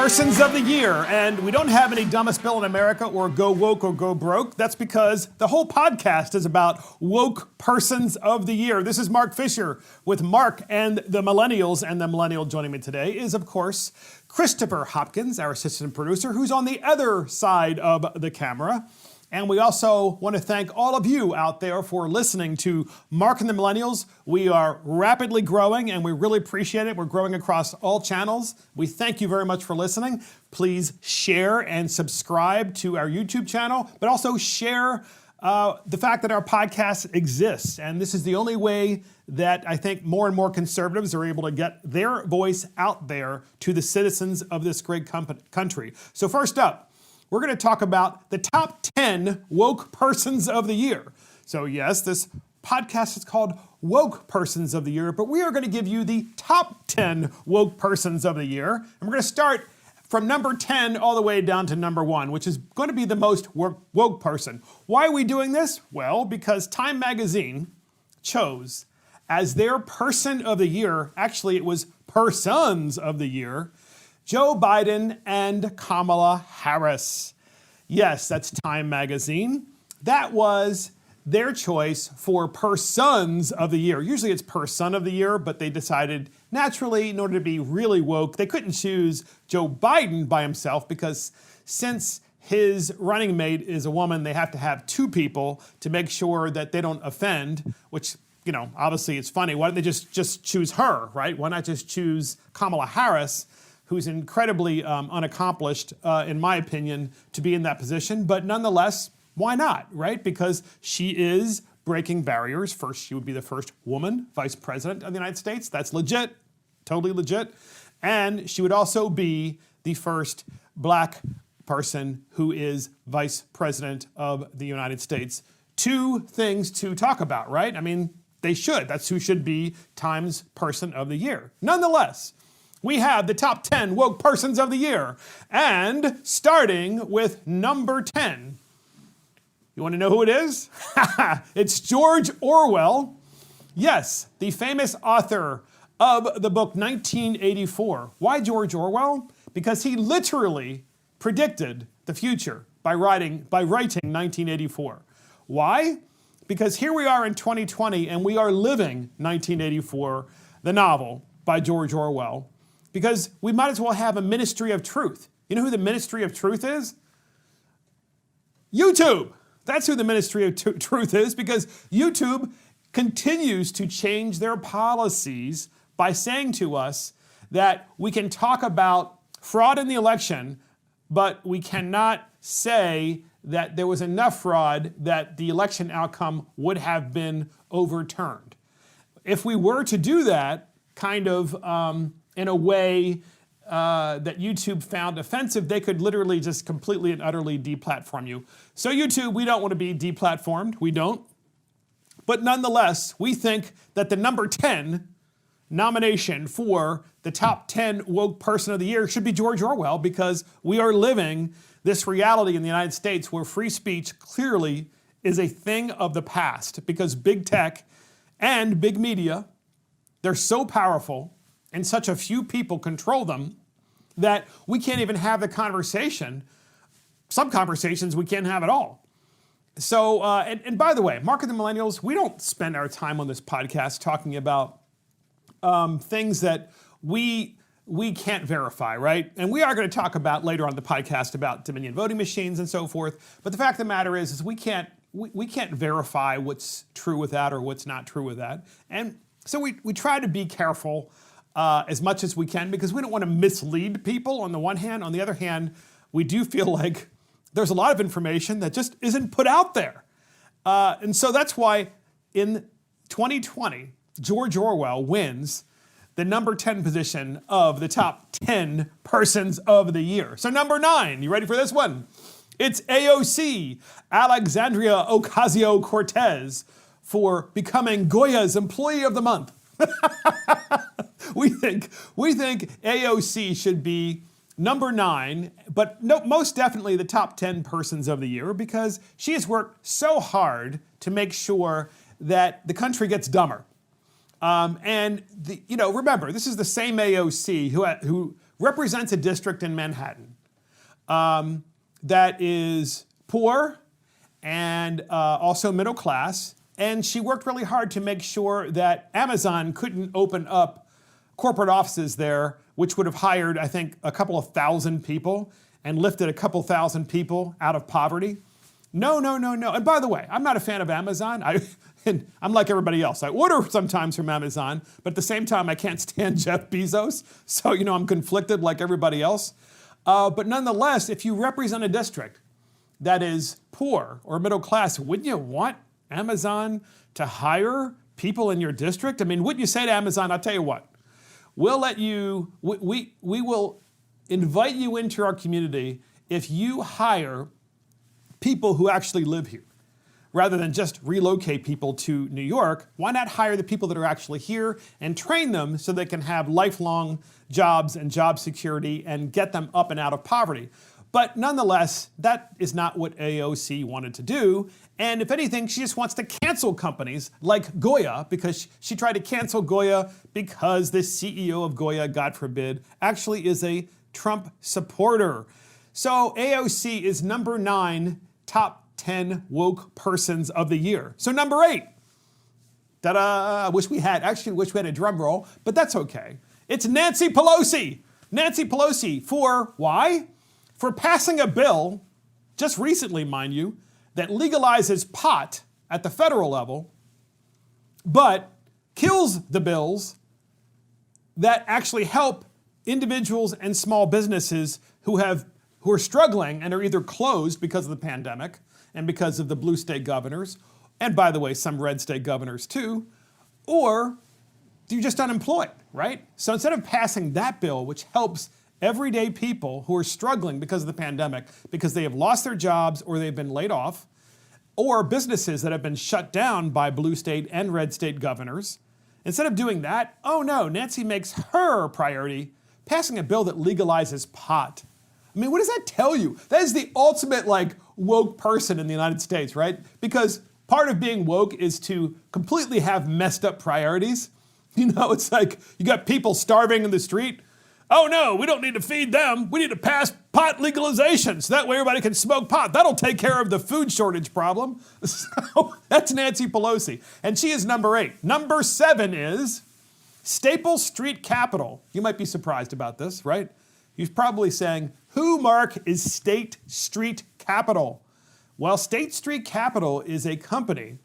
Persons of the Year, and we don't have any Dumbest Bill in America or Go Woke or Go Broke. That's because the whole podcast is about woke persons of the year. This is Mark Fisher with Mark and the Millennials, and the Millennial joining me today is, of course, Christopher Hopkins, our assistant producer, who's on the other side of the camera. And we also want to thank all of you out there for listening to Mark and the Millennials. We are rapidly growing, and we really appreciate it. We're growing across all channels. We thank you very much for listening. Please share and subscribe to our YouTube channel, but also share the fact that our podcast exists. And this is the only way that I think more and more conservatives are able to get their voice out there to the citizens of this great country. So first up, we're going to talk about the top 10 woke persons of the year. So yes, this podcast is called Woke Persons of the Year, but we are going to give you the top 10 woke persons of the year. And we're going to start from number 10 all the way down to number 1, which is going to be the most woke person. Why are we doing this? Well, because Time magazine chose as their person of the year, actually it was persons of the year, Joe Biden and Kamala Harris. Yes, that's Time magazine. That was their choice for persons of the year. Usually it's person of the year, but they decided naturally, in order to be really woke, they couldn't choose Joe Biden by himself because since his running mate is a woman, they have to have two people to make sure that they don't offend, which, you know, obviously it's funny. Why don't they just choose her, right? Why not just choose Kamala Harris, who's incredibly unaccomplished, in my opinion, to be in that position. But nonetheless, why not, right? Because she is breaking barriers. First, she would be the first woman vice president of the United States. That's legit, totally legit. And she would also be the first black person who is vice president of the United States. Two things to talk about, right? I mean, they should. That's who should be Time's Person of the Year. Nonetheless, we have the top 10 woke persons of the year. And starting with number 10. You want to know who it is? It's George Orwell. Yes, the famous author of the book 1984. Why George Orwell? Because he literally predicted the future by writing 1984. Why? Because here we are in 2020 and we are living 1984, the novel by George Orwell. Because we might as well have a ministry of truth. You know who the ministry of truth is? YouTube. That's who the ministry of truth is, because YouTube continues to change their policies by saying to us that we can talk about fraud in the election, but we cannot say that there was enough fraud that the election outcome would have been overturned. If we were to do that, kind of in a way that YouTube found offensive, they could literally just completely and utterly deplatform you. So YouTube, we don't want to be deplatformed. We don't. But nonetheless, we think that the number 10 nomination for the top 10 woke person of the year should be George Orwell, because we are living this reality in the United States where free speech clearly is a thing of the past, because big tech and big media, they're so powerful and such a few people control them that we can't even have the conversation. Some conversations we can't have at all. So, and by the way, Mark and the Millennials, we don't spend our time on this podcast talking about things that we can't verify, right? And we are going to talk about later on the podcast about Dominion voting machines and so forth. But the fact of the matter is we can't verify what's true with that or what's not true with that. And so we try to be careful as much as we can, because we don't want to mislead people on the one hand. On the other hand, we do feel like there's a lot of information that just isn't put out there. And so that's why in 2020, George Orwell wins the number 10 position of the top 10 persons of the year. So number 9, you ready for this one? It's AOC, Alexandria Ocasio-Cortez, for becoming GOYA'S Employee of the Month. We think AOC should be number 9, but no, most definitely the top 10 persons of the year, because she has worked so hard to make sure that the country gets dumber. And remember, this is the same AOC who represents a district in Manhattan that is poor and also middle class. And she worked really hard to make sure that Amazon couldn't open up corporate offices there, which would have hired, I think, a couple of thousand people and lifted a couple thousand people out of poverty. No. And by the way, I'm not a fan of Amazon. I'm like everybody else. I order sometimes from Amazon, but at the same time, I can't stand Jeff Bezos. So, I'm conflicted like everybody else. But nonetheless, if you represent a district that is poor or middle class, wouldn't you want Amazon to hire people in your district? I mean, wouldn't you say to Amazon, I'll tell you what, we'll let you, we will invite you into our community if you hire people who actually live here. Rather than just relocate people to New York, why not hire the people that are actually here and train them so they can have lifelong jobs and job security and get them up and out of poverty? But nonetheless, that is not what AOC wanted to do. And if anything, she just wants to cancel companies like Goya, because she tried to cancel Goya because the CEO of Goya, God forbid, actually is a Trump supporter. So AOC is number 9 top 10 woke persons of the year. So number 8, ta-da, I wish we had a drum roll, but that's okay. It's Nancy Pelosi. Nancy Pelosi for why? For passing a bill, just recently, mind you, that legalizes pot at the federal level, but kills the bills that actually help individuals and small businesses who are struggling and are either closed because of the pandemic and because of the blue state governors, and by the way, some red state governors too, or you're just unemployed, right? So instead of passing that bill, which helps everyday people who are struggling because of the pandemic, because they have lost their jobs or they've been laid off, or businesses that have been shut down by blue state and red state governors, instead of doing that, oh no, Nancy makes her priority passing a bill that legalizes pot. I mean, what does that tell you? That is the ultimate woke person in the United States, right? Because part of being woke is to completely have messed up priorities. It's like you got people starving in the street. Oh no, we don't need to feed them. We need to pass pot legalization so that way everybody can smoke pot. That'll take care of the food shortage problem. So that's Nancy Pelosi. And she is number 8. Number 7 is Staple Street Capital. You might be surprised about this, right? You're probably saying, who, Mark, is State Street Capital? Well, State Street Capital is a company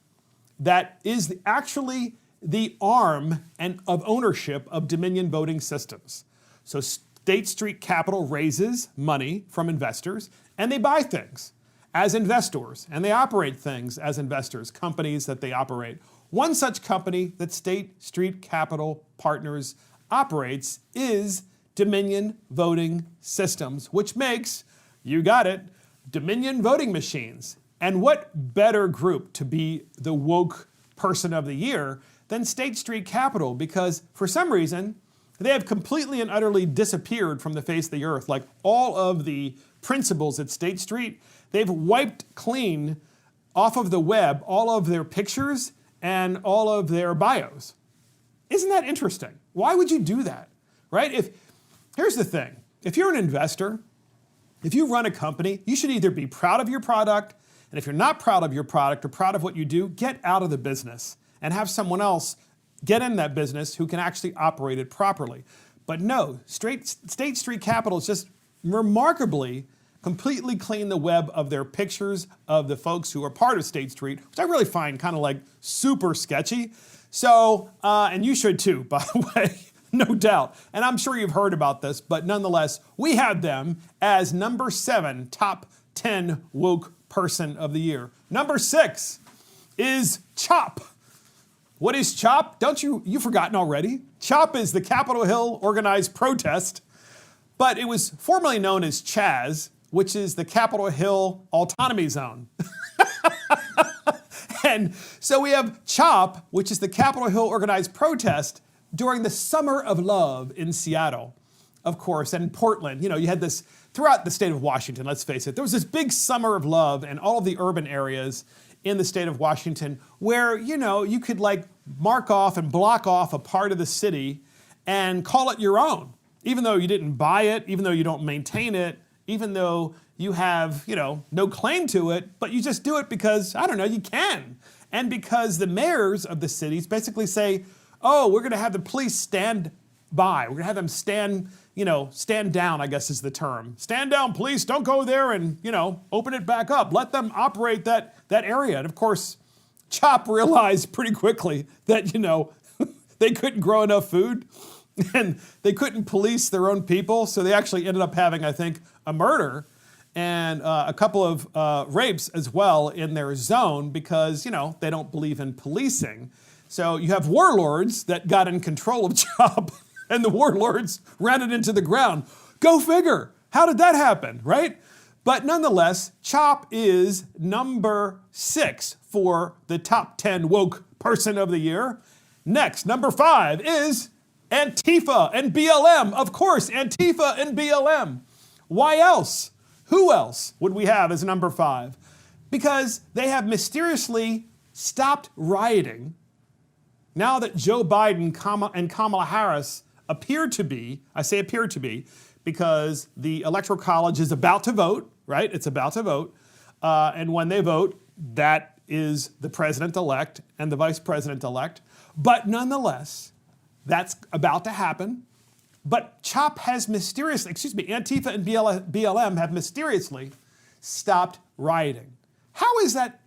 that is actually the arm of ownership of Dominion Voting Systems. So State Street Capital raises money from investors, and they buy things as investors, and they operate things as investors, companies that they operate. One such company that State Street Capital Partners operates is Dominion Voting Systems, which makes, you got it, Dominion voting machines. And what better group to be the woke person of the year than State Street Capital? Because for some reason, they have completely and utterly disappeared from the face of the earth. Like all of the principals at State Street, they've wiped clean off of the web all of their pictures and all of their bios. Isn't that interesting? Why would you do that, right? Here's the thing. If you're an investor, if you run a company, you should either be proud of your product, and if you're not proud of your product or proud of what you do, get out of the business and have someone else get in that business who can actually operate it properly. But no, State Street Capital is just remarkably completely clean the web of their pictures of the folks who are part of State Street, which I really find kind of super sketchy. So, and you should too, by the way. No doubt. And I'm sure you've heard about this, but nonetheless, we have them as number 7 top 10 woke person of the year. Number 6 is C.H.O.P. What is C.H.O.P? You've forgotten already? C.H.O.P is the Capitol Hill Organized Protest, but it was formerly known as C.H.A.Z, which is the Capitol Hill Autonomy Zone. And so we have C.H.O.P, which is the Capitol Hill Organized Protest, during the Summer of Love in Seattle, of course, and Portland. You had this throughout the state of Washington, let's face it. There was this big Summer of Love in all of the urban areas in the state of Washington where, you could mark off and block off a part of the city and call it your own. even though you didn't buy it, even though you don't maintain it, even though you have, no claim to it, but you just do it because, I don't know, you can. And because the mayors of the cities basically say, oh, we're going to have the police stand by. We're going to have them stand down, I guess is the term. Stand down, police. Don't go there and, open it back up. Let them operate that area. And of course, C.H.O.P realized pretty quickly that, they couldn't grow enough food and they couldn't police their own people. So they actually ended up having, I think, a murder and a couple of rapes as well in their zone because, they don't believe in policing. So you have warlords that got in control of C.H.O.P and the warlords ran it into the ground. Go figure. How did that happen, right? But nonetheless, C.H.O.P is number 6 for the top 10 woke person of the year. Next, number 5 is Antifa and BLM. Of course, Antifa and BLM. Why else? Who else would we have as number 5? Because they have mysteriously stopped rioting now that Joe Biden and Kamala Harris appear to be, I say appear to be, because the Electoral College is about to vote, right? It's about to vote. And when they vote, that is the president-elect and the vice president-elect. But nonetheless, that's about to happen. But C.H.O.P has mysteriously, Antifa and BLM have mysteriously stopped rioting. How is that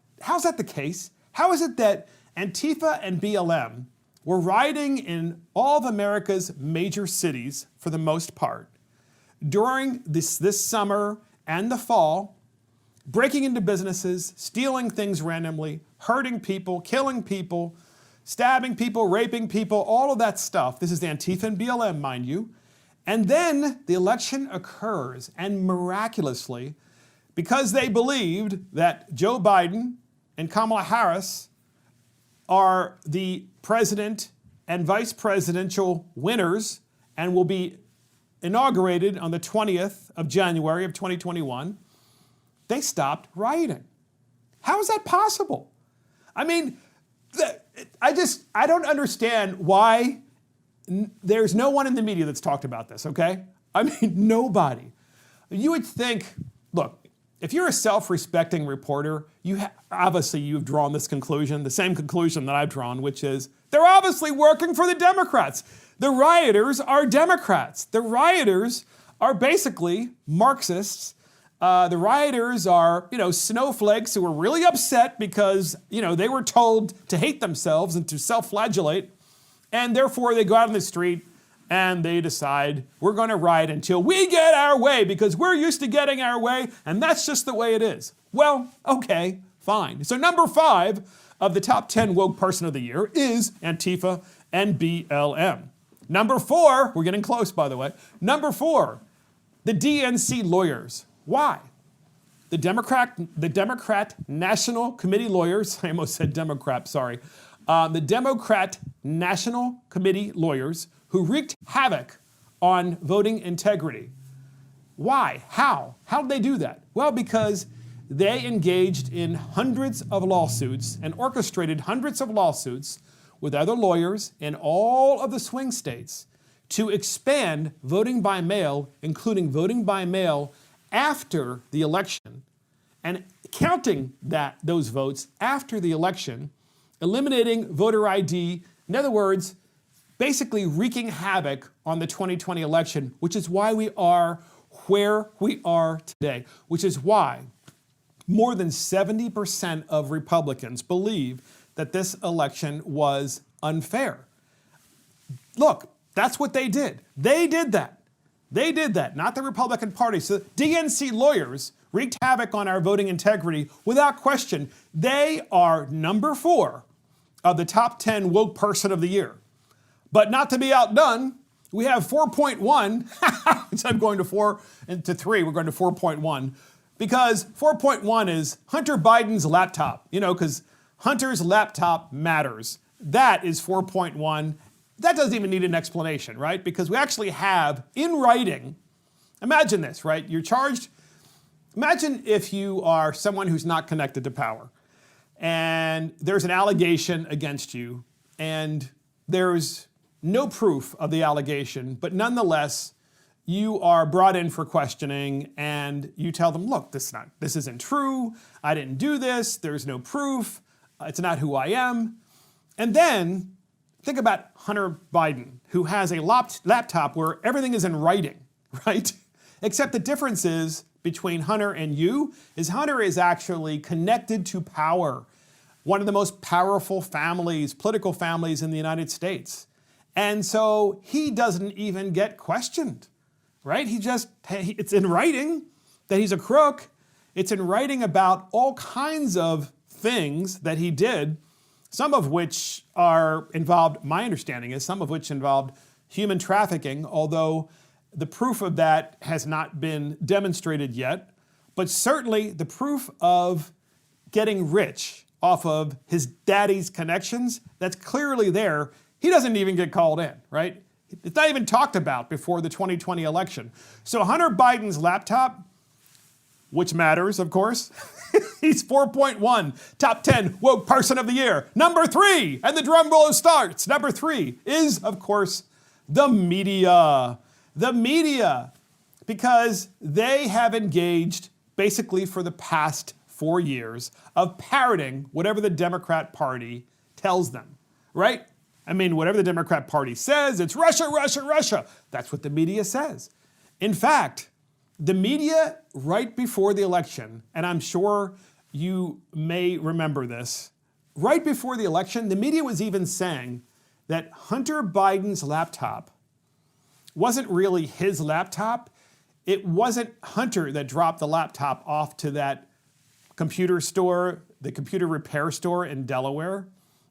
the case? How is it that Antifa and BLM were rioting in all of America's major cities for the most part during this summer and the fall, breaking into businesses, stealing things randomly, hurting people, killing people, stabbing people, raping people, all of that stuff. This is the Antifa and BLM, mind you. And then the election occurs, and miraculously, because they believed that Joe Biden and Kamala Harris are the president and vice presidential winners and will be inaugurated on the 20th of January of 2021, they stopped rioting. How is that possible? I mean, I don't understand why there's no one in the media that's talked about this, okay? I mean, nobody. You would think, look, if you're a self-respecting reporter, obviously you've drawn this conclusion, the same conclusion that I've drawn, which is they're obviously working for the Democrats. The rioters are Democrats. The rioters are basically Marxists. The rioters are, snowflakes who were really upset because, they were told to hate themselves and to self-flagellate. And therefore they go out on the street and they decide we're going to riot until we get our way because we're used to getting our way and that's just the way it is. Well, okay, fine. So number 5 of the top 10 woke person of the year is Antifa and BLM. Number 4, we're getting close by the way. Number 4, the DNC lawyers. Why? The Democrat National Committee lawyers, I almost said Democrat, sorry. The Democrat National Committee lawyers who wreaked havoc on voting integrity. Why? How? How did they do that? Well, because they engaged in hundreds of lawsuits and orchestrated hundreds of lawsuits with other lawyers in all of the swing states to expand voting by mail, including voting by mail after the election, and counting those votes after the election, eliminating voter ID, in other words, basically wreaking havoc on the 2020 election, which is why we are where we are today, which is why more than 70% of Republicans believe that this election was unfair. Look, that's what they did. They did that. They did that, not the Republican Party. So DNC lawyers wreaked havoc on our voting integrity without question. They are number 4 of the top 10 woke person of the year. But not to be outdone, we have 4.1. Instead of going to 4 and to 3, we're going to 4.1. Because 4.1 is Hunter Biden's laptop, because Hunter's laptop matters. That is 4.1. That doesn't even need an explanation, right? Because we actually have in writing, imagine this, right? You're charged, imagine if you are someone who's not connected to power and there's an allegation against you and there's no proof of the allegation, but nonetheless, you are brought in for questioning and you tell them, look, this isn't true. I didn't do this. There's no proof. It's not who I am. And then think about Hunter Biden, who has a laptop where everything is in writing, right? Except the difference is between Hunter and you is Hunter is actually connected to power, one of the most powerful families, political families in the United States. And so he doesn't even get questioned, right? It's in writing that he's a crook. It's in writing about all kinds of things that he did, some of which are involved, my understanding is, some of which involved human trafficking, although the proof of that has not been demonstrated yet. But certainly the proof of getting rich off of his daddy's connections, that's clearly there. He doesn't even get called in, right? It's not even talked about before the 2020 election. So Hunter Biden's laptop, which matters, of course, he's 4.1, top 10 woke person of the year. Number 3, and the drum roll starts. Number 3 is, of course, the media. The media, because they have engaged basically for the past 4 years of parroting whatever the Democrat Party tells them, right? I mean, whatever the Democrat Party says, it's Russia, Russia, Russia. That's what the media says. In fact, the media right before the election, and I'm sure you may remember this, right before the election, the media was even saying that Hunter Biden's laptop wasn't really his laptop. It wasn't Hunter that dropped the laptop off to that computer store, the computer repair store in Delaware.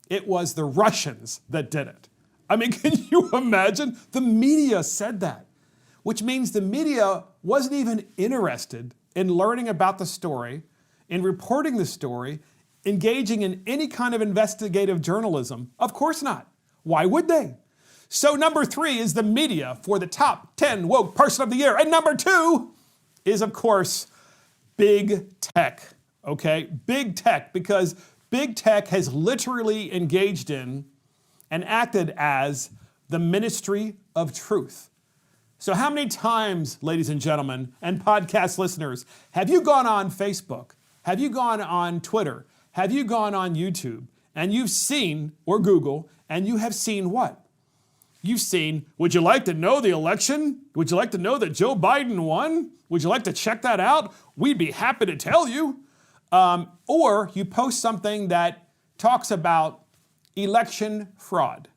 It was the Russians that did it. I mean, can you imagine? The media said that, which means the media wasn't even interested in learning about the story, in reporting the story, engaging in any kind of investigative journalism. Of course not. Why would they? So number 3 is the media for the top 10 woke person of the year. And number 2 is, of course, big tech, okay? Big tech, because big tech has literally engaged in and acted as the ministry of truth. So how many times, ladies and gentlemen, and podcast listeners, have you gone on Facebook? Have you gone on Twitter? Have you gone on YouTube? And you've seen, or Google, and you have seen what? You've seen, would you like to know the election? Would you like to know that Joe Biden won? Would you like to check that out? We'd be happy to tell you. Or you post something that talks about election fraud.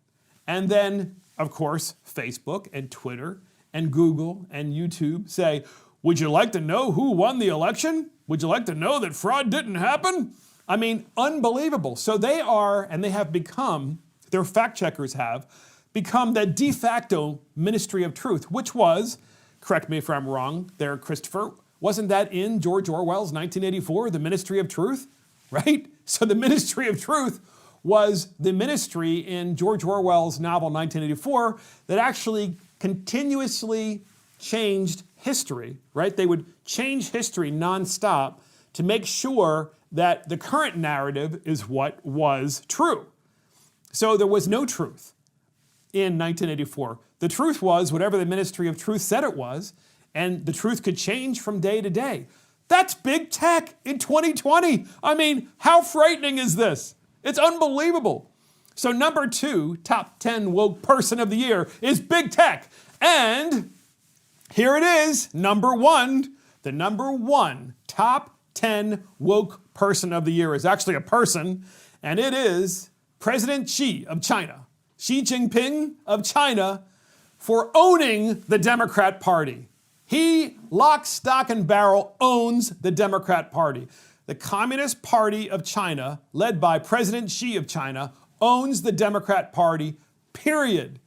And then, of course, Facebook and Twitter and Google and YouTube say, would you like to know who won the election? Would you like to know that fraud didn't happen? I mean, unbelievable. So they are, and they have become, their fact checkers have, become the de facto ministry of truth, which was, correct me if I'm wrong there, Christopher, wasn't that in George Orwell's 1984, the ministry of truth, right? So the ministry of truth was the ministry in George Orwell's novel 1984 that actually continuously changed history, right? They would change history nonstop to make sure that the current narrative is what was true. So there was no truth in 1984. The truth was whatever the Ministry of Truth said it was, and the truth could change from day to day. That's big tech in 2020. I mean, how frightening is this? It's unbelievable. So number 2, top 10 woke person of the year is big tech. And here it is, number 1. The number 1 top 10 woke person of the year is actually a person, and it is President Xi of China. Xi Jinping of China, for owning the Democrat Party. He, lock, stock, and barrel, owns the Democrat Party. The Communist Party of China, led by President Xi of China, owns the Democrat Party, period.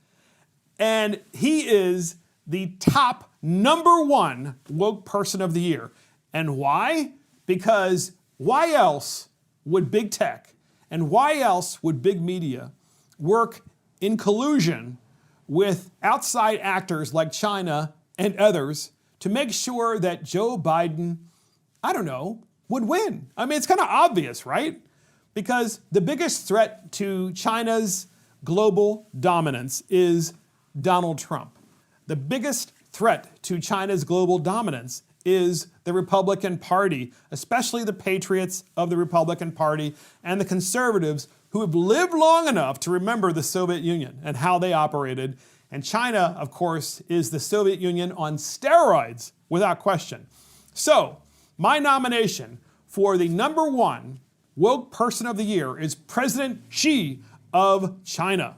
And he is the top number 1 woke person of the year. And why? Because why else would big tech and why else would big media work in collusion with outside actors like China and others to make sure that Joe Biden, I don't know, would win? I mean, it's kind of obvious, right? Because the biggest threat to China's global dominance is Donald Trump. The biggest threat to China's global dominance is the Republican Party, especially the patriots of the Republican Party and the conservatives who have lived long enough to remember the Soviet Union and how they operated. And China, of course, is the Soviet Union on steroids, without question. So, my nomination for the #1 woke person of the year is President Xi of China.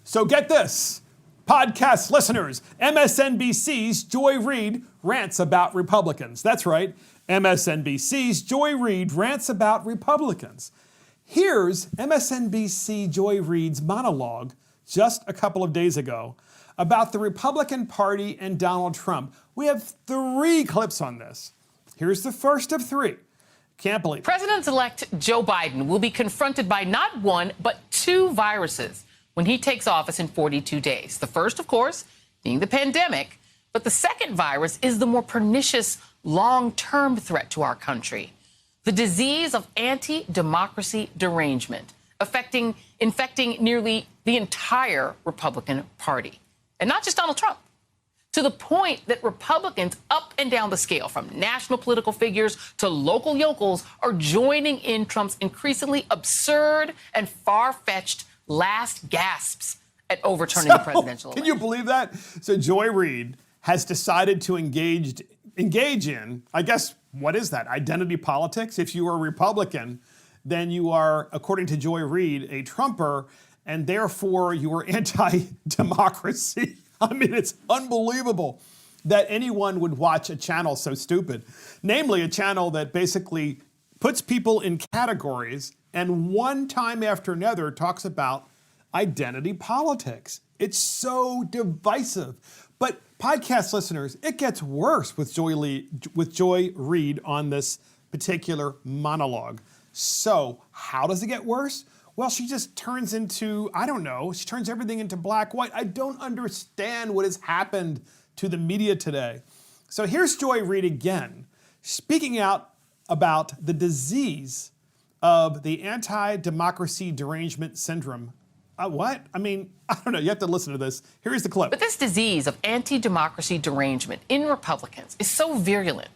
So get this, podcast listeners, MSNBC's Joy Reid rants about Republicans. That's right, MSNBC's Joy Reid rants about Republicans. Here's MSNBC Joy Reid's monologue just a couple of days ago about the Republican Party and Donald Trump. We have 3 clips on this. Here's the first of 3. Can't believe it. President-elect Joe Biden will be confronted by not 1, but 2 viruses when he takes office in 42 days. The first, of course, being the pandemic, but the second virus is the more pernicious long-term threat to our country, the disease of anti-democracy derangement, infecting nearly the entire Republican Party. And not just Donald Trump, to the point that Republicans up and down the scale, from national political figures to local yokels, are joining in Trump's increasingly absurd and far-fetched last gasps at overturning the presidential election. Can you believe that? So Joy Reid has decided to engage in, I guess, what is that? Identity politics? If you are a Republican, then you are, according to Joy Reid, a Trumper, and therefore you are anti-democracy. I mean, it's unbelievable that anyone would watch a channel so stupid. Namely, a channel that basically puts people in categories and one time after another talks about identity politics. It's so divisive. But podcast listeners, it gets worse with Joy Reid on this particular monologue. So how does it get worse? Well, she just turns into, I don't know, she turns everything into black, white. I don't understand what has happened to the media today. So here's Joy Reid again, speaking out about the disease of the anti-democracy derangement syndrome. What? I mean, I don't know. You have to listen to this. Here's the clip. But this disease of anti-democracy derangement in Republicans is so virulent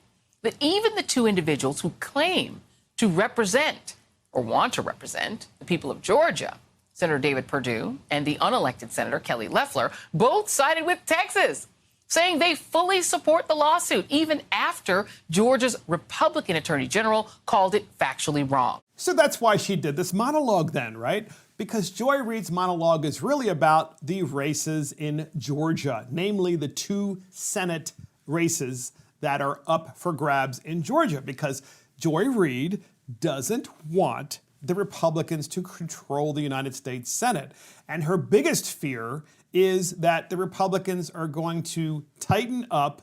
that even the 2 individuals who claim to represent or want to represent the people of Georgia, Senator David Perdue and the unelected Senator Kelly Loeffler, both sided with Texas, saying they fully support the lawsuit, even after Georgia's Republican Attorney General called it factually wrong. So that's why she did this monologue then, right? Because Joy Reid's monologue is really about the races in Georgia, namely the 2 Senate races that are up for grabs in Georgia, because Joy Reid doesn't want the Republicans to control the United States Senate. And her biggest fear is that the Republicans are going to tighten up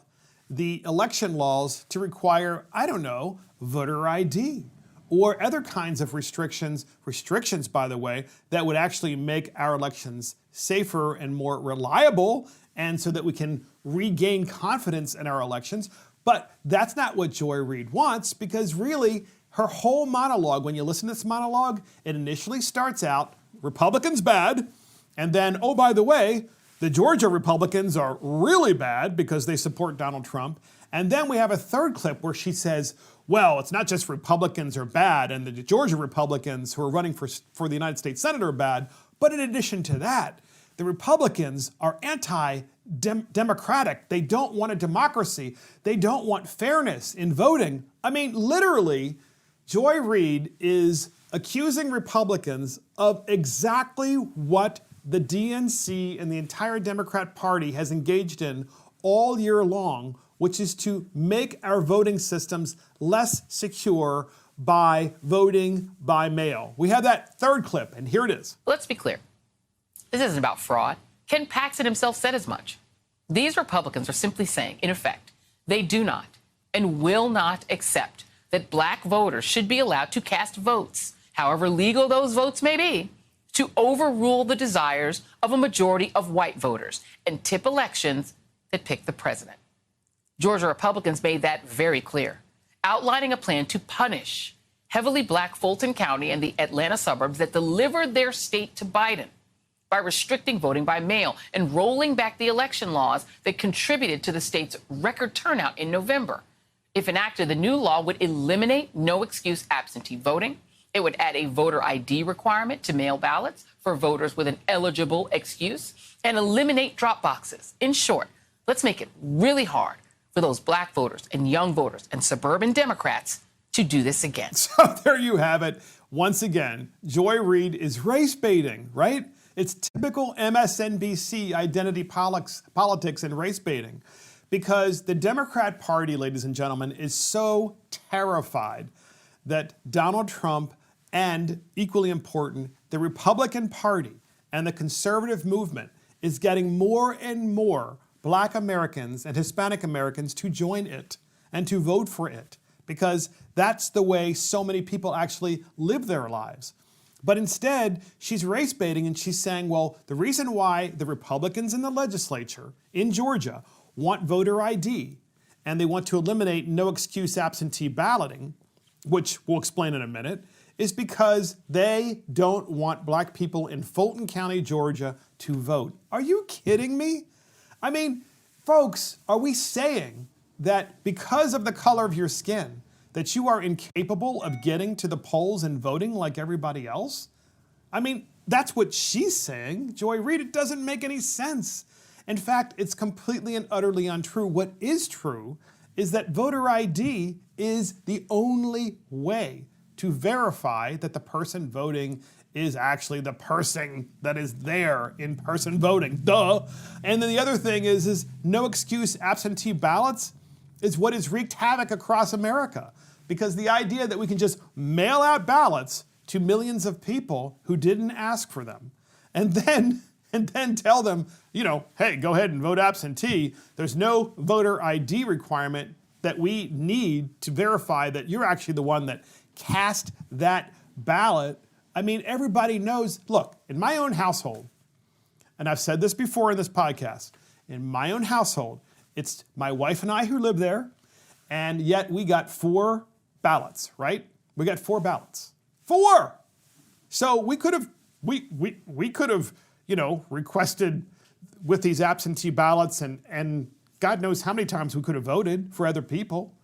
the election laws to require, I don't know, voter ID or other kinds of restrictions, by the way, that would actually make our elections safer and more reliable, and so that we can regain confidence in our elections. But that's not what Joy Reid wants, because really, her whole monologue, when you listen to this monologue, it initially starts out, Republicans bad, and then, oh, by the way, the Georgia Republicans are really bad because they support Donald Trump. And then we have a third clip where she says, well, it's not just Republicans are bad and the Georgia Republicans who are running for the United States Senate are bad, but in addition to that, the Republicans are anti-democratic. They don't want a democracy. They don't want fairness in voting. I mean, literally, Joy Reid is accusing Republicans of exactly what the DNC and the entire Democrat Party has engaged in all year long, which is to make our voting systems less secure by voting by mail. We have that third clip, and here it is. Let's be clear. This isn't about fraud. Ken Paxton himself said as much. These Republicans are simply saying, in effect, they do not and will not accept that black voters should be allowed to cast votes, however legal those votes may be, to overrule the desires of a majority of white voters and tip elections that pick the president. Georgia Republicans made that very clear, outlining a plan to punish heavily black Fulton County and the Atlanta suburbs that delivered their state to Biden. by restricting voting by mail and rolling back the election laws that contributed to the state's record turnout in November. If enacted, the new law would eliminate no-excuse absentee voting. It would add a voter ID requirement to mail ballots for voters with an eligible excuse and eliminate drop boxes. In short, let's make it really hard for those black voters and young voters and suburban Democrats to do this again. So there you have it. Once again, Joy Reid is race baiting, right? It's typical MSNBC identity politics and race baiting, because the Democrat Party, ladies and gentlemen, is so terrified that Donald Trump and, equally important, the Republican Party and the conservative movement is getting more and more Black Americans and Hispanic Americans to join it and to vote for it, because that's the way so many people actually live their lives. But instead, she's race baiting and she's saying, well, the reason why the Republicans in the legislature in Georgia want voter ID and they want to eliminate no excuse absentee balloting, which we'll explain in a minute, is because they don't want black people in Fulton County, Georgia to vote. Are you kidding me? I mean, folks, are we saying that because of the color of your skin, that you are incapable of getting to the polls and voting like everybody else? I mean, that's what she's saying, Joy Reid. It doesn't make any sense. In fact, it's completely and utterly untrue. What is true is that voter ID is the only way to verify that the person voting is actually the person that is there in person voting. Duh. And then the other thing is no excuse absentee ballots is what has wreaked havoc across America. Because the idea that we can just mail out ballots to millions of people who didn't ask for them and then tell them, you know, hey, go ahead and vote absentee. There's no voter ID requirement that we need to verify that you're actually the one that cast that ballot. I mean, everybody knows, look, in my own household, and I've said this before in this podcast, in my own household, it's my wife and I who live there, and yet we got 4 ballots, right? We got 4 ballots. 4! So we could have, you know, requested with these absentee ballots and God knows how many times we could have voted for other people.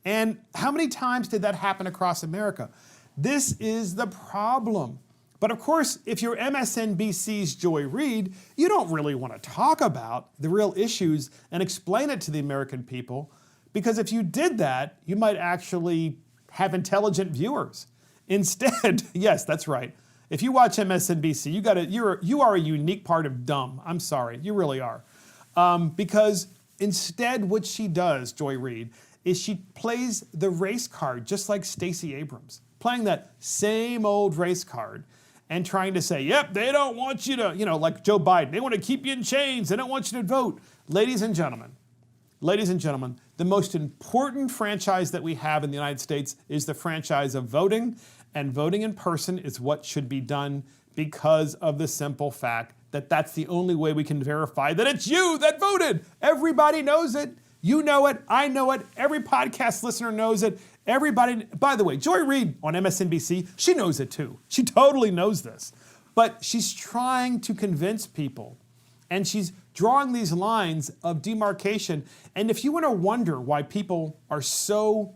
And how many times did that happen across America? This is the problem. But of course, if you're MSNBC's Joy Reid, you don't really want to talk about the real issues and explain it to the American people, because if you did that, you might actually have intelligent viewers. Instead, yes, that's right. If you watch MSNBC, you are a unique part of dumb. I'm sorry, you really are. Because instead, what she does, Joy Reid, is she plays the race card just like Stacey Abrams, playing that same old race card and trying to say, yep, they don't want you to, you know, like Joe Biden, they want to keep you in chains, they don't want you to vote. Ladies and gentlemen, the most important franchise that we have in the United States is the franchise of voting, and voting in person is what should be done because of the simple fact that that's the only way we can verify that it's you that voted. Everybody knows it. You know it. I know it. Every podcast listener knows it. Everybody, by the way, Joy Reid on MSNBC, she knows it too. She totally knows this. But she's trying to convince people, and she's drawing these lines of demarcation. And if you want to wonder why people are so,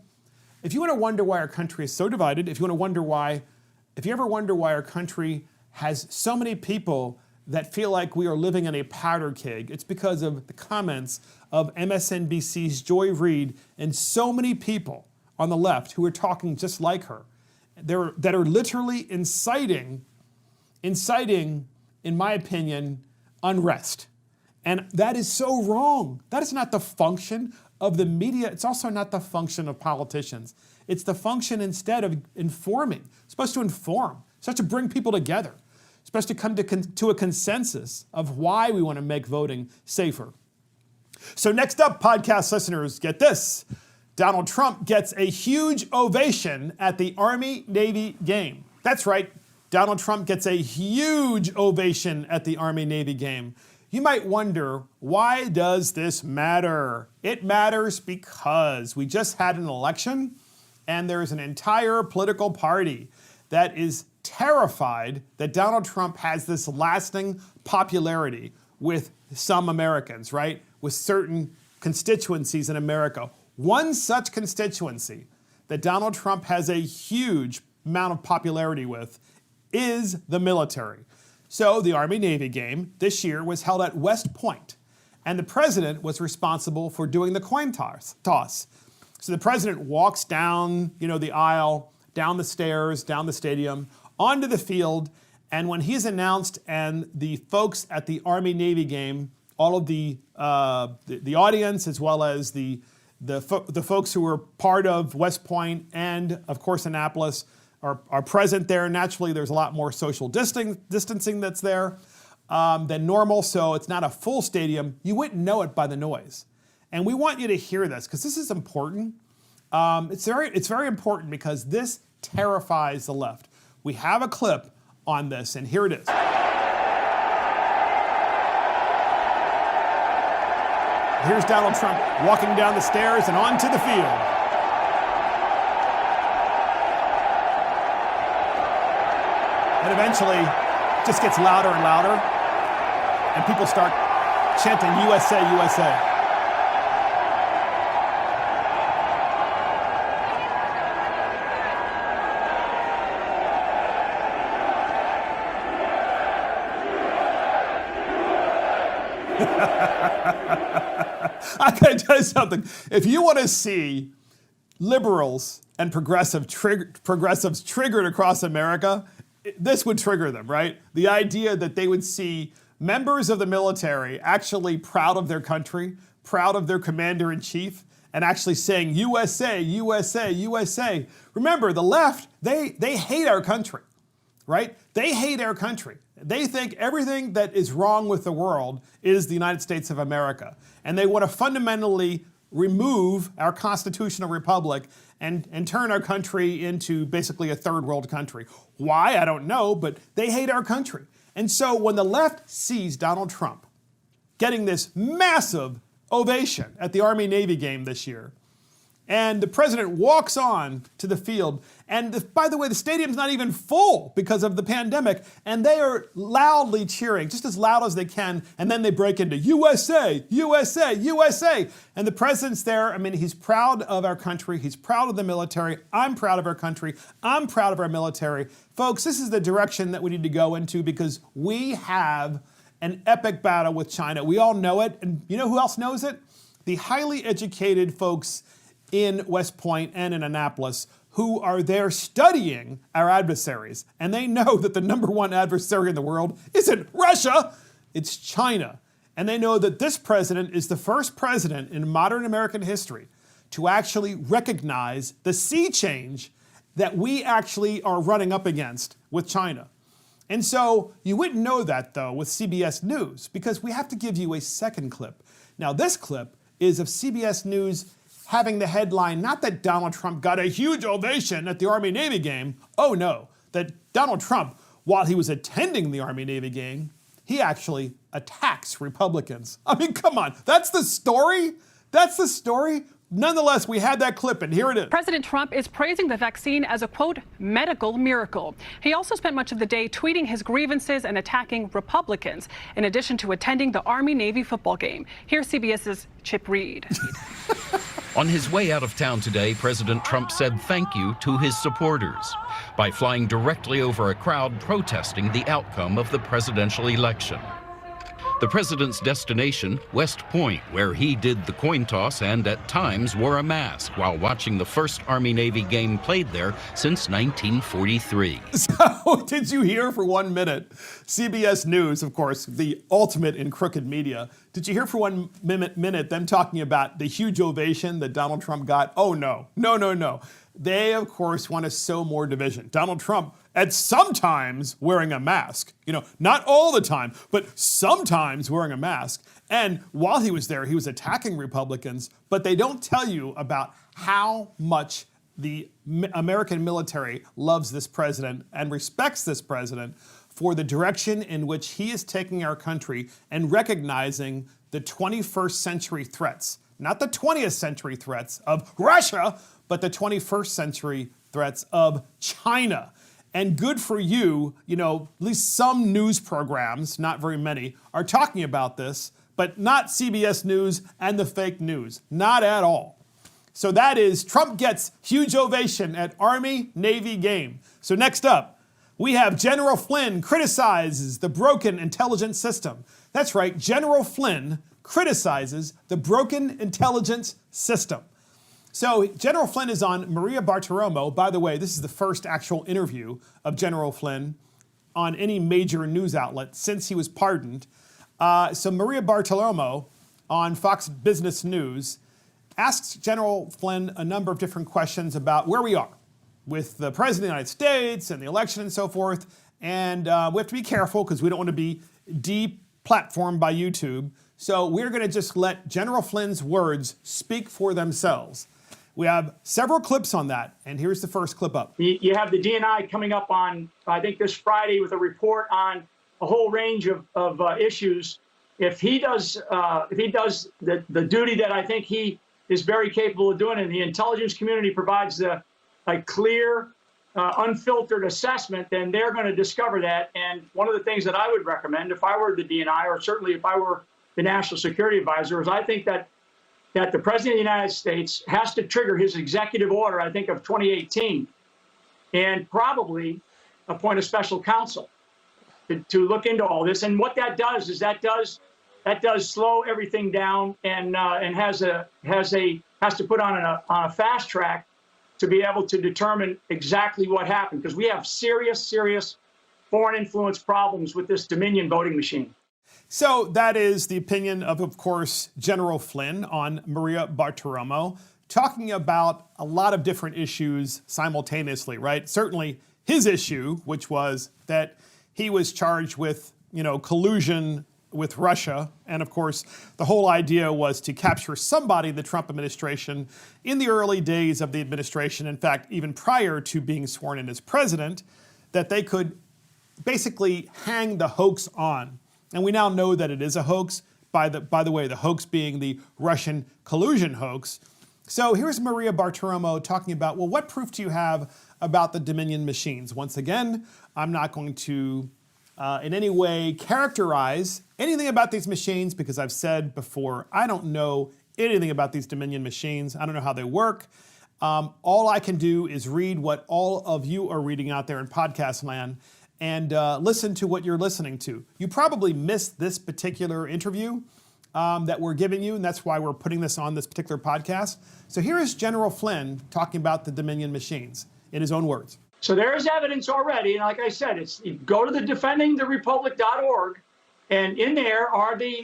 if you want to wonder why our country is so divided, if you ever wonder why our country has so many people that feel like we are living in a powder keg, it's because of the comments of MSNBC's Joy Reid and so many people on the left who are talking just like her, that are literally inciting, in my opinion, unrest. And that is so wrong. That is not the function of the media. It's also not the function of politicians. It's the function instead of informing. It's supposed to inform. It's supposed to bring people together. It's supposed to come to a consensus of why we want to make voting safer. So next up, podcast listeners, get this. Donald Trump gets a huge ovation at the Army-Navy game. That's right. Donald Trump gets a huge ovation at the Army-Navy game. You might wonder, why does this matter? It matters because we just had an election and there's an entire political party that is terrified that Donald Trump has this lasting popularity with some Americans, right? With certain constituencies in America. One such constituency that Donald Trump has a huge amount of popularity with is the military. So the Army-Navy game this year was held at West Point, and the president was responsible for doing the coin toss. So the president walks down, the aisle, down the stairs, down the stadium, onto the field, and when he's announced and the folks at the Army-Navy game, all of the audience as well as the folks who were part of West Point and, of course, Annapolis are present there. Naturally, there's a lot more social distancing that's there than normal, so it's not a full stadium. You wouldn't know it by the noise. And we want you to hear this because this is important. It's very important because this terrifies the left. We have a clip on this, and here it is. Here's Donald Trump walking down the stairs and onto the field. And eventually, it just gets louder and louder, and people start chanting USA, USA. I gotta tell you something. If you want to see liberals and progressives triggered across America, this would trigger them, right? The idea that they would see members of the military actually proud of their country, proud of their commander-in-chief, and actually saying USA, USA, USA. Remember, the left, they hate our country, right? They hate our country. They think everything that is wrong with the world is the United States of America. And they want to fundamentally remove our constitutional republic and turn our country into basically a third world country. Why? I don't know, but they hate our country. And so when the left sees Donald Trump getting this massive ovation at the Army-Navy game this year, and the president walks on to the field, and by the way, the stadium's not even full because of the pandemic, and they are loudly cheering, just as loud as they can, and then they break into USA, USA, USA. And the president's there. I mean, he's proud of our country. He's proud of the military. I'm proud of our country. I'm proud of our military. Folks, this is the direction that we need to go into because we have an epic battle with China. We all know it, and you know who else knows it? The highly educated folks in West Point and in Annapolis who are there studying our adversaries. And they know that the number one adversary in the world isn't Russia, it's China. And they know that this president is the first president in modern American history to actually recognize the sea change that we actually are running up against with China. And so you wouldn't know that, though, with CBS News, because we have to give you a second clip. Now, this clip is of CBS News having the headline, not that Donald Trump got a huge ovation at the Army-Navy game. Oh, no. That Donald Trump, while he was attending the Army-Navy game, he actually attacks Republicans. I mean, come on. That's the story? That's the story? Nonetheless, we had that clip, and here it is. President Trump is praising the vaccine as a, quote, medical miracle. He also spent much of the day tweeting his grievances and attacking Republicans, in addition to attending the Army-Navy football game. Here's CBS's Chip Reed. On his way out of town today, President Trump said thank you to his supporters by flying directly over a crowd protesting the outcome of the presidential election. The president's destination, West Point, where he did the coin toss and at times wore a mask while watching the first Army-Navy game played there since 1943. So, did you hear for 1 minute? CBS News, of course, the ultimate in crooked media. Did you hear for 1 minute them talking about the huge ovation that Donald Trump got? Oh, no. No, no, no. They, of course, want to sow more division. Donald Trump, at sometimes wearing a mask, not all the time, but sometimes wearing a mask. And while he was there, he was attacking Republicans, but they don't tell you about how much the American military loves this president and respects this president for the direction in which he is taking our country and recognizing the 21st century threats, not the 20th century threats of Russia, but the 21st century threats of China. And good for you, at least some news programs, not very many, are talking about this, but not CBS News and the fake news. Not at all. So that is, Trump gets huge ovation at Army-Navy game. So next up, we have General Flynn criticizes the broken intelligence system. That's right, General Flynn criticizes the broken intelligence system. So General Flynn is on Maria Bartiromo. By the way, this is the first actual interview of General Flynn on any major news outlet since he was pardoned. So Maria Bartiromo on Fox Business News asks General Flynn a number of different questions about where we are with the President of the United States and the election and so forth. And we have to be careful because we don't want to be deplatformed by YouTube. So we're going to just let General Flynn's words speak for themselves. We have several clips on that, and here's the first clip up. You have the DNI coming up on, I think, this Friday with a report on a whole range of issues. If he does the duty that I think he is very capable of doing, and the intelligence community provides a clear, unfiltered assessment, then they're going to discover that. And one of the things that I would recommend, if I were the DNI, or certainly if I were the National Security Advisor, is I think that the President of the United States has to trigger his executive order, I think, of 2018, and probably appoint a special counsel to look into all this. And what that does is that does slow everything down and has to put on a fast track to be able to determine exactly what happened, because we have serious foreign influence problems with this Dominion voting machine. So that is the opinion of course, General Flynn on Maria Bartiromo, talking about a lot of different issues simultaneously, right? Certainly his issue, which was that he was charged with, collusion with Russia. And of course, the whole idea was to capture somebody in the Trump administration in the early days of the administration, in fact, even prior to being sworn in as president, that they could basically hang the hoax on. And we now know that it is a hoax, by the way, the hoax being the Russian collusion hoax. So here's Maria Bartiromo talking about, well, what proof do you have about the Dominion machines? Once again, I'm not going to in any way characterize anything about these machines because I've said before, I don't know anything about these Dominion machines. I don't know how they work. All I can do is read what all of you are reading out there in podcast land and listen to what you're listening to. You probably missed this particular interview that we're giving you, and that's why we're putting this on this particular podcast. So here is General Flynn talking about the Dominion machines in his own words. So there is evidence already, and like I said, you go to the defendingtherepublic.org, and in there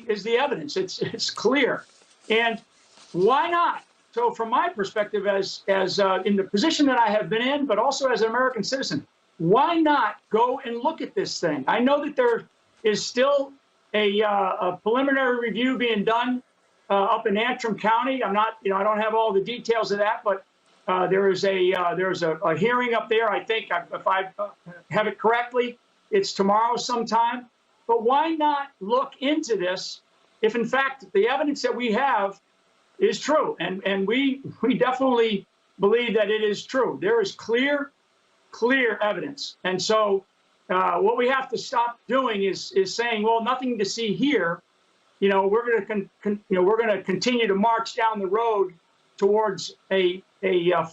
is the evidence. It's clear. And why not? So from my perspective, as in the position that I have been in, but also as an American citizen, why not go and look at this thing? I know that there is still a preliminary review being done up in Antrim County. I don't have all the details of that, but there's a hearing up there. I think, if I have it correctly, it's tomorrow sometime. But why not look into this if, in fact, the evidence that we have is true? And we definitely believe that it is true. There is clear evidence. And so what we have to stop doing is saying, well, nothing to see here. We're going to continue to march down the road towards a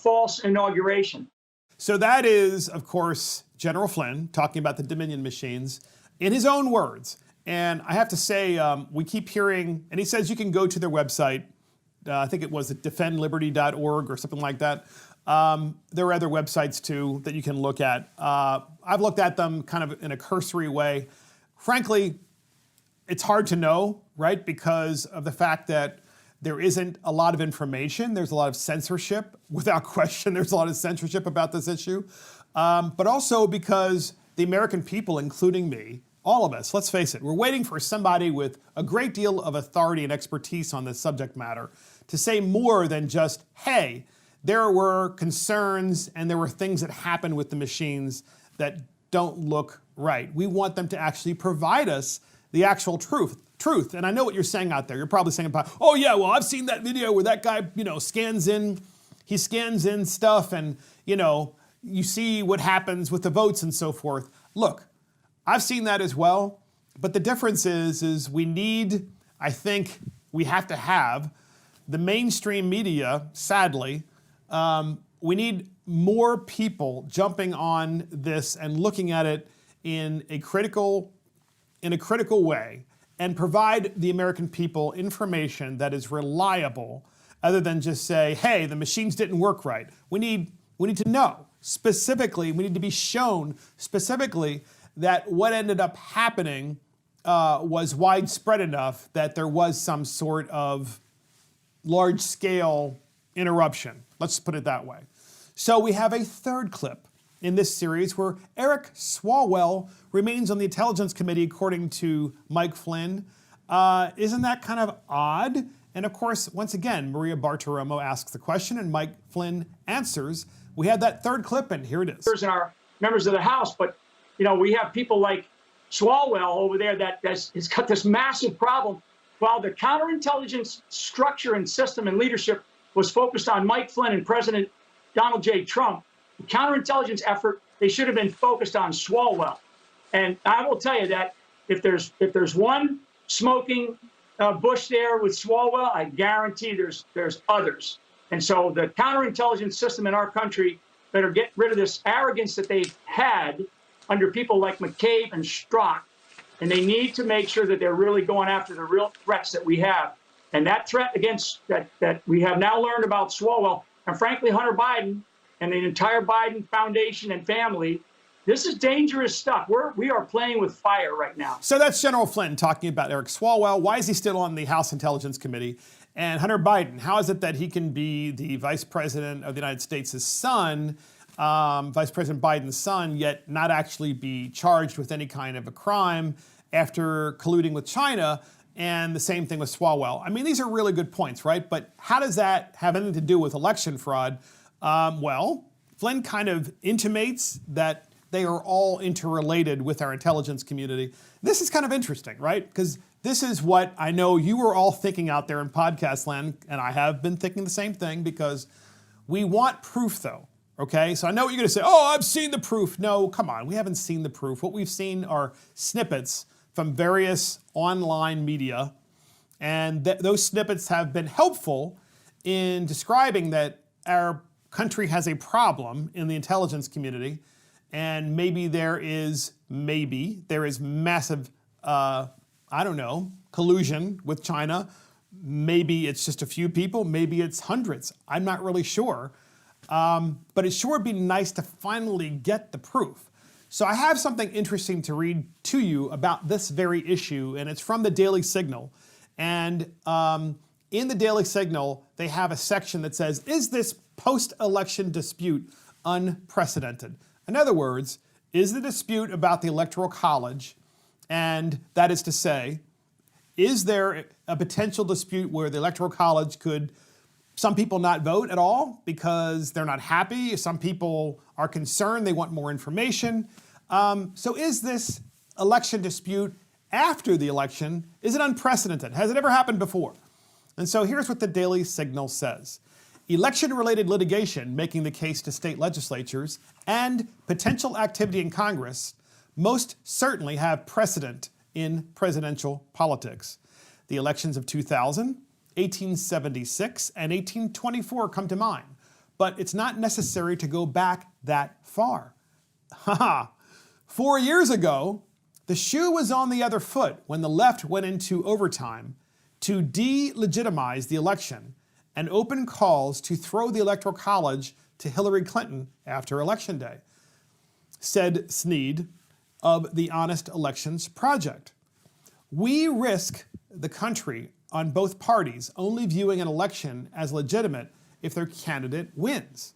false inauguration. So that is, of course, General Flynn talking about the Dominion machines in his own words. And I have to say, we keep hearing, and he says you can go to their website. I think it was at defendliberty.org or something like that. There are other websites, too, that you can look at. I've looked at them kind of in a cursory way. Frankly, it's hard to know, right, because of the fact that there isn't a lot of information. There's a lot of censorship. Without question, there's a lot of censorship about this issue. But also because the American people, including me, all of us, let's face it, we're waiting for somebody with a great deal of authority and expertise on this subject matter to say more than just, hey, there were concerns and there were things that happened with the machines that don't look right. We want them to actually provide us the actual truth. And I know what you're saying out there. You're probably saying about, oh yeah, well, I've seen that video where that guy, scans in stuff and, you see what happens with the votes and so forth. Look, I've seen that as well, but the difference is we need, I think we have to have the mainstream media, sadly, we need more people jumping on this and looking at it in a critical way and provide the American people information that is reliable other than just say, hey, the machines didn't work right. We need to know specifically, we need to be shown specifically that what ended up happening was widespread enough that there was some sort of large-scale interruption. Let's put it that way. So we have a third clip in this series where Eric Swalwell remains on the Intelligence Committee, according to Mike Flynn. Isn't that kind of odd? And of course, once again, Maria Bartiromo asks the question and Mike Flynn answers. We had that third clip and here it is. And our members of the House, but we have people like Swalwell over there that has got this massive problem. While the counterintelligence structure and system and leadership was focused on Mike Flynn and President Donald J. Trump, the counterintelligence effort, they should have been focused on Swalwell. And I will tell you that if there's one smoking bush there with Swalwell, I guarantee there's others. And so the counterintelligence system in our country better get rid of this arrogance that they've had under people like McCabe and Strzok. And they need to make sure that they're really going after the real threats that we have. And that threat against that we have now learned about Swalwell, and frankly, Hunter Biden and the entire Biden Foundation and family, this is dangerous stuff. We are playing with fire right now. So that's General Flynn talking about Eric Swalwell. Why is he still on the House Intelligence Committee? And Hunter Biden, how is it that he can be the Vice President of the United States' son, Vice President Biden's son, yet not actually be charged with any kind of a crime after colluding with China? And the same thing with Swalwell. I mean, these are really good points, right? But how does that have anything to do with election fraud? Well, Flynn kind of intimates that they are all interrelated with our intelligence community. This is kind of interesting, right? Because this is what I know you were all thinking out there in podcast land, and I have been thinking the same thing because we want proof, though, okay? So I know what you're going to say, oh, I've seen the proof. No, come on, we haven't seen the proof. What we've seen are snippets from various online media, and those snippets have been helpful in describing that our country has a problem in the intelligence community, and maybe there is massive, collusion with China. Maybe it's just a few people, maybe it's hundreds. I'm not really sure, but it sure would be nice to finally get the proof. So I have something interesting to read to you about this very issue, and it's from the Daily Signal. And in the Daily Signal, they have a section that says, is this post-election dispute unprecedented? In other words, is the dispute about the Electoral College, and that is to say, is there a potential dispute where the Electoral College could some people not vote at all because they're not happy? Some people are concerned, they want more information. So is this election dispute after the election, is it unprecedented? Has it ever happened before? And so here's what the Daily Signal says. Election-related litigation making the case to state legislatures and potential activity in Congress most certainly have precedent in presidential politics. The elections of 2000, 1876, and 1824 come to mind, but it's not necessary to go back that far. 4 years ago, the shoe was on the other foot when the left went into overtime to delegitimize the election and open calls to throw the Electoral College to Hillary Clinton after Election Day, said Snead of the Honest Elections Project. We risk the country on both parties only viewing an election as legitimate if their candidate wins.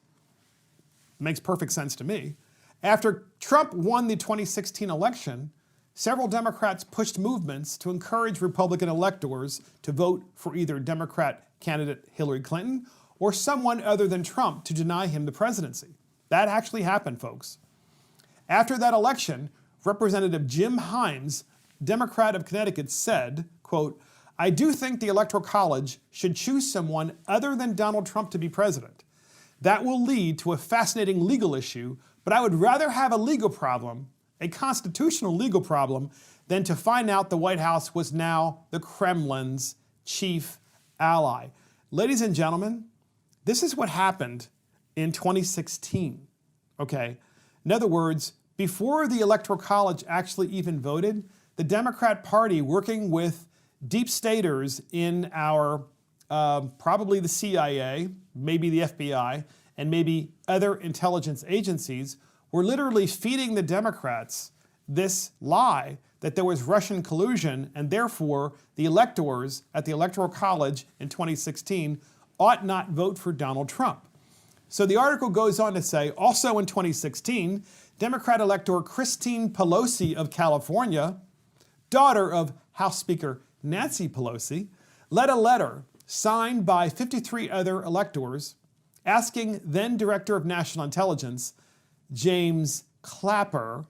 Makes perfect sense to me. After Trump won the 2016 election, several Democrats pushed movements to encourage Republican electors to vote for either Democrat candidate Hillary Clinton or someone other than Trump to deny him the presidency. That actually happened, folks. After that election, Representative Jim Hines, Democrat of Connecticut, said, quote, I do think the Electoral College should choose someone other than Donald Trump to be president. That will lead to a fascinating legal issue, but I would rather have a legal problem, a constitutional legal problem, than to find out the White House was now the Kremlin's chief ally. Ladies and gentlemen, this is what happened in 2016, okay? In other words, before the Electoral College actually even voted, the Democrat Party, working with deep staters in our, probably the CIA, maybe the FBI, and maybe other intelligence agencies, were literally feeding the Democrats this lie that there was Russian collusion, and therefore the electors at the Electoral College in 2016 ought not vote for Donald Trump. So the article goes on to say, also in 2016, Democrat elector Christine Pelosi of California, daughter of House Speaker Nancy Pelosi, led a letter signed by 53 other electors asking then Director of National Intelligence, James Clapper,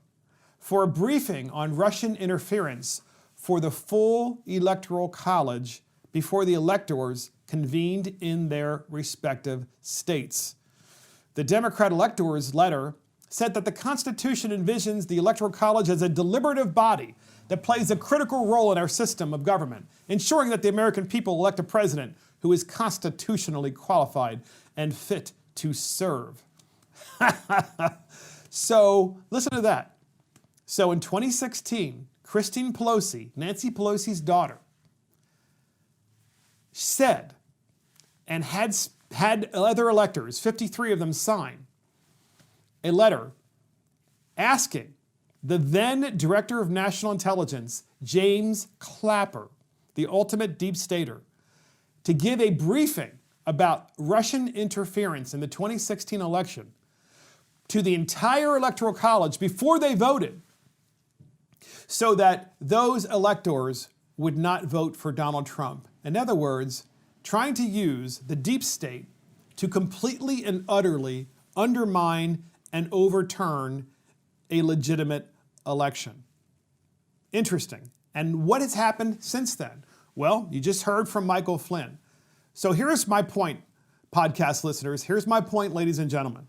for a briefing on Russian interference for the full Electoral College before the electors convened in their respective states. The Democrat electors' letter said that the Constitution envisions the Electoral College as a deliberative body that plays a critical role in our system of government, ensuring that the American people elect a president who is constitutionally qualified and fit to serve. So listen to that. So in 2016, Christine Pelosi, Nancy Pelosi's daughter, said and had other electors, 53 of them, sign a letter asking the then Director of National Intelligence, James Clapper, the ultimate deep stater, to give a briefing about Russian interference in the 2016 election to the entire Electoral College before they voted, so that those electors would not vote for Donald Trump. In other words, trying to use the deep state to completely and utterly undermine and overturn a legitimate election. Interesting. And what has happened since then? Well, you just heard from Michael Flynn. So here's my point, podcast listeners. Here's my point, ladies and gentlemen.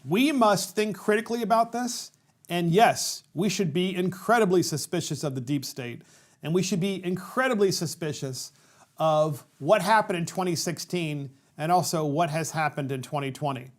We must think critically about this. And yes, we should be incredibly suspicious of the deep state. And we should be incredibly suspicious of what happened in 2016 and also what has happened in 2020.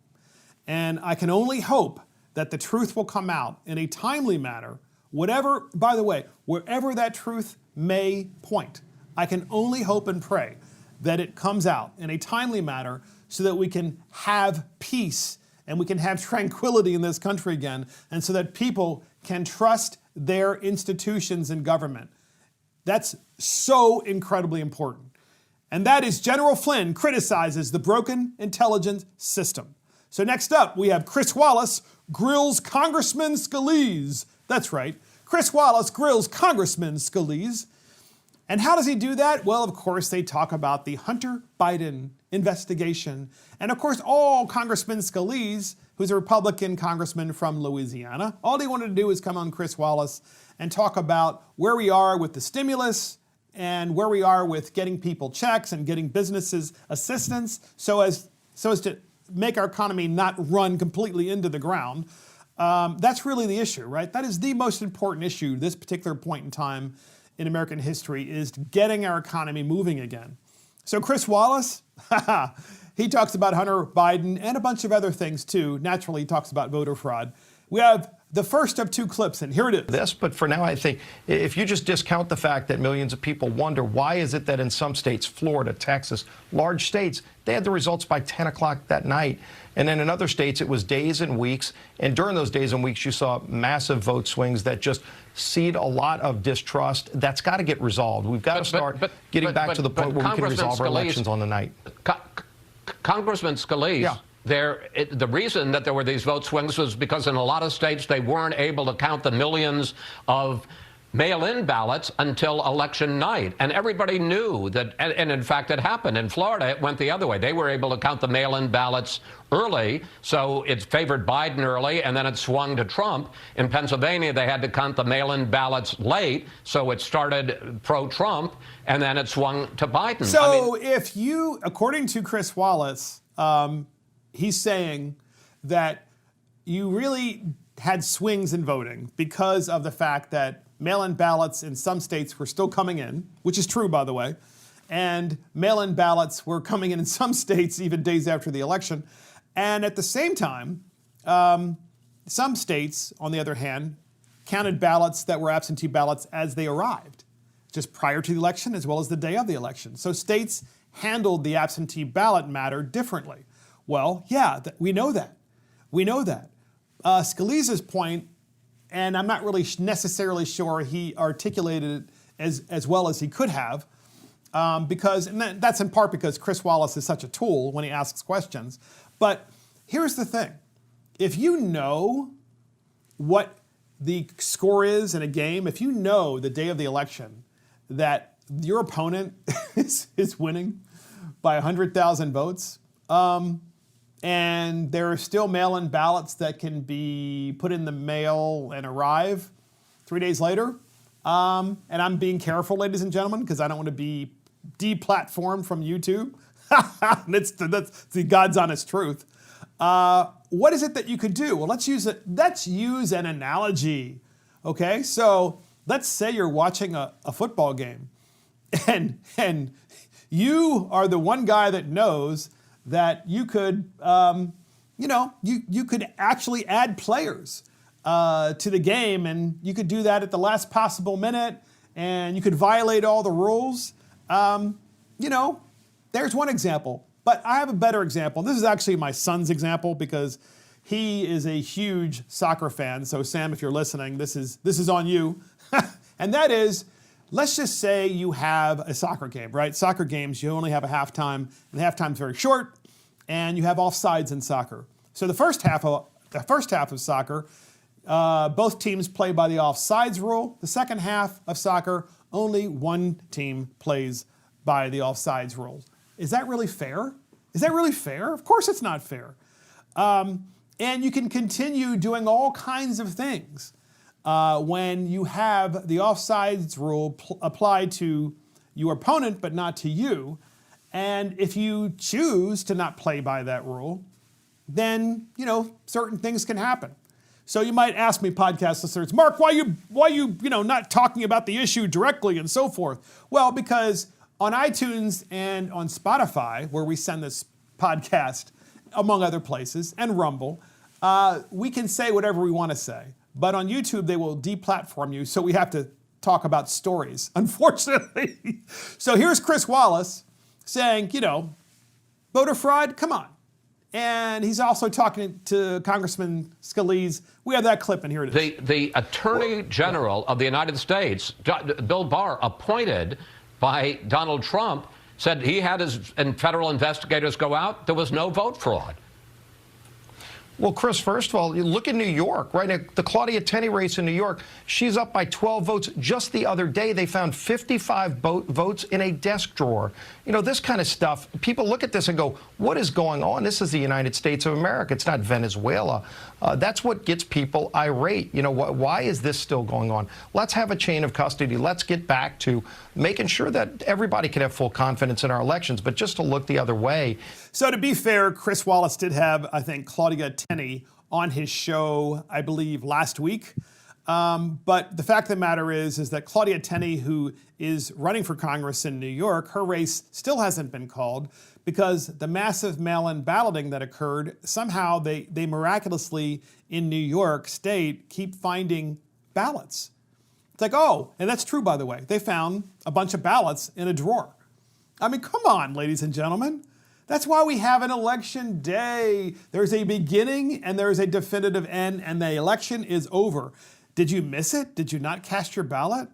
And I can only hope that the truth will come out in a timely manner, whatever, by the way, wherever that truth may point. I can only hope and pray that it comes out in a timely manner so that we can have peace and we can have tranquility in this country again, and so that people can trust their institutions and government. That's so incredibly important. And that is General Flynn criticizes the broken intelligence system. So next up, we have Chris Wallace grills Congressman Scalise. That's right. Chris Wallace grills Congressman Scalise. And how does he do that? Well, of course, they talk about the Hunter Biden investigation. And of course, all Congressman Scalise, who's a Republican congressman from Louisiana, all he wanted to do is come on Chris Wallace and talk about where we are with the stimulus and where we are with getting people checks and getting businesses assistance so as to make our economy not run completely into the ground. That's really the issue, right? That is the most important issue, this particular point in time in American history, is getting our economy moving again. So Chris Wallace, he talks about Hunter Biden and a bunch of other things too. Naturally, he talks about voter fraud. We have the first of two clips, and here it is. But for now, I think if you just discount the fact that millions of people wonder why is it that in some states, Florida, Texas, large states, they had the results by 10 o'clock that night. And then in other states, it was days and weeks. And during those days and weeks, you saw massive vote swings that just seed a lot of distrust. That's got to get resolved. We've got to start getting back to the point where we can resolve our elections on the night. Congressman Scalise. Yeah. The reason that there were these vote swings was because in a lot of states they weren't able to count the millions of mail-in ballots until election night. And everybody knew that, and in fact it happened. In Florida, it went the other way. They were able to count the mail-in ballots early, so it favored Biden early, and then it swung to Trump. In Pennsylvania, they had to count the mail-in ballots late, so it started pro-Trump, and then it swung to Biden. So if you, according to Chris Wallace, he's saying that you really had swings in voting because of the fact that mail-in ballots in some states were still coming in, which is true, by the way, and mail-in ballots were coming in some states even days after the election. And at the same time, some states, on the other hand, counted ballots that were absentee ballots as they arrived, just prior to the election as well as the day of the election. So states handled the absentee ballot matter differently. Well, yeah, we know that. We know that. Scalise's point, and I'm not really necessarily sure he articulated it as well as he could have, because that's in part because Chris Wallace is such a tool when he asks questions. But here's the thing. If you know what the score is in a game, if you know the day of the election that your opponent is winning by 100,000 votes, and there are still mail-in ballots that can be put in the mail and arrive 3 days later, and I'm being careful, ladies and gentlemen, because I don't want to be deplatformed from YouTube. That's the God's honest truth. What is it that you could do? Well, let's use an analogy. Okay, so let's say you're watching a football game, and you are the one guy that knows that you could, you could actually add players to the game, and you could do that at the last possible minute, and you could violate all the rules. There's one example. But I have a better example. This is actually my son's example because he is a huge soccer fan. So Sam, if you're listening, this is on you. And that is, let's just say you have a soccer game, right? Soccer games, you only have a halftime, and the halftime's very short, and you have offsides in soccer. So the first half of soccer, both teams play by the offsides rule. The second half of soccer, only one team plays by the offsides rule. Is that really fair? Is that really fair? Of course it's not fair. And you can continue doing all kinds of things when you have the offsides rule applied to your opponent but not to you. And if you choose to not play by that rule, then, certain things can happen. So you might ask me, podcast listeners, Mark, why you not talking about the issue directly and so forth? Well, because on iTunes and on Spotify, where we send this podcast, among other places, and Rumble, we can say whatever we want to say. But on YouTube, they will deplatform you, so we have to talk about stories, unfortunately. So here's Chris Wallace saying, voter fraud, come on. And he's also talking to Congressman Scalise. We have that clip, and here it is. The Attorney General of the United States, Bill Barr, appointed by Donald Trump, said he had his federal investigators go out. There was no vote fraud. Well, Chris, first of all, you look at New York, right? The Claudia Tenney race in New York, she's up by 12 votes. Just the other day, they found 55 votes in a desk drawer. This kind of stuff, people look at this and go, what is going on? This is the United States of America. It's not Venezuela. That's what gets people irate. Why is this still going on? Let's have a chain of custody. Let's get back to making sure that everybody can have full confidence in our elections, but just to look the other way. So to be fair, Chris Wallace did have, I think, Claudia Tenney on his show, I believe, last week. But the fact of the matter is that Claudia Tenney, who is running for Congress in New York, her race still hasn't been called because the massive mail-in balloting that occurred, somehow they miraculously in New York State keep finding ballots. It's like, oh, and that's true, by the way. They found a bunch of ballots in a drawer. I mean, come on, ladies and gentlemen. That's why we have an election day. There's a beginning and there's a definitive end, and the election is over. Did you miss it? Did you not cast your ballot?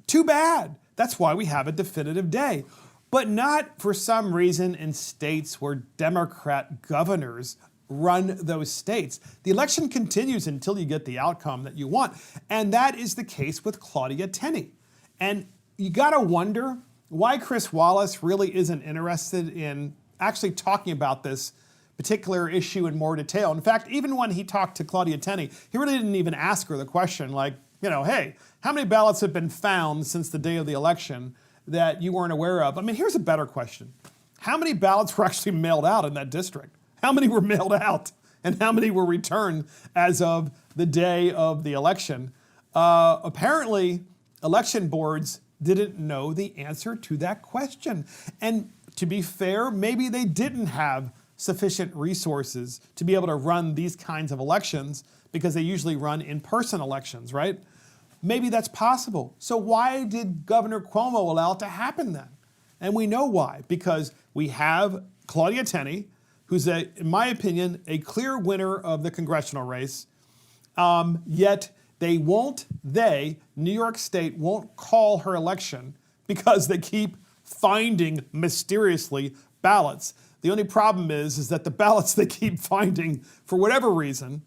Too bad. That's why we have a definitive day. But not for some reason in states where Democrat governors run those states. The election continues until you get the outcome that you want. And that is the case with Claudia Tenney. And you gotta wonder why Chris Wallace really isn't interested in actually talking about this particular issue in more detail. In fact, even when he talked to Claudia Tenney, he really didn't even ask her the question like, hey, how many ballots have been found since the day of the election that you weren't aware of? I mean, here's a better question. How many ballots were actually mailed out in that district? how many were mailed out and how many were returned as of the day of the election. Apparently, election boards didn't know the answer to that question. And to be fair, maybe they didn't have sufficient resources to be able to run these kinds of elections because they usually run in-person elections, right? Maybe that's possible. So why did Governor Cuomo allow it to happen then? And we know why, because we have Claudia Tenney, who's, in my opinion, a clear winner of the congressional race, yet New York State won't call her election because they keep finding mysteriously ballots. The only problem is that the ballots they keep finding, for whatever reason,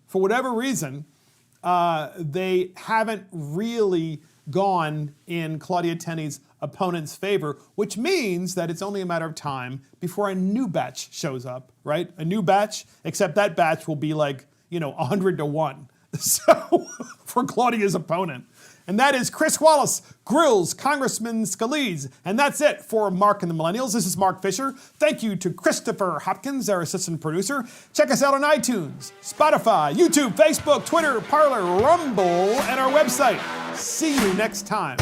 they haven't really gone in Claudia Tenney's opponent's favor, which means that it's only a matter of time before a new batch shows up, right? A new batch, except that batch will be like, 100 to 1. So for Claudia's opponent. And that is Chris Wallace, Grills, Congressman Scalise. And that's it for Mark and the Millennials. This is Mark Fisher. Thank you to Christopher Hopkins, our assistant producer. Check us out on iTunes, Spotify, YouTube, Facebook, Twitter, Parler, Rumble, and our website. See you next time.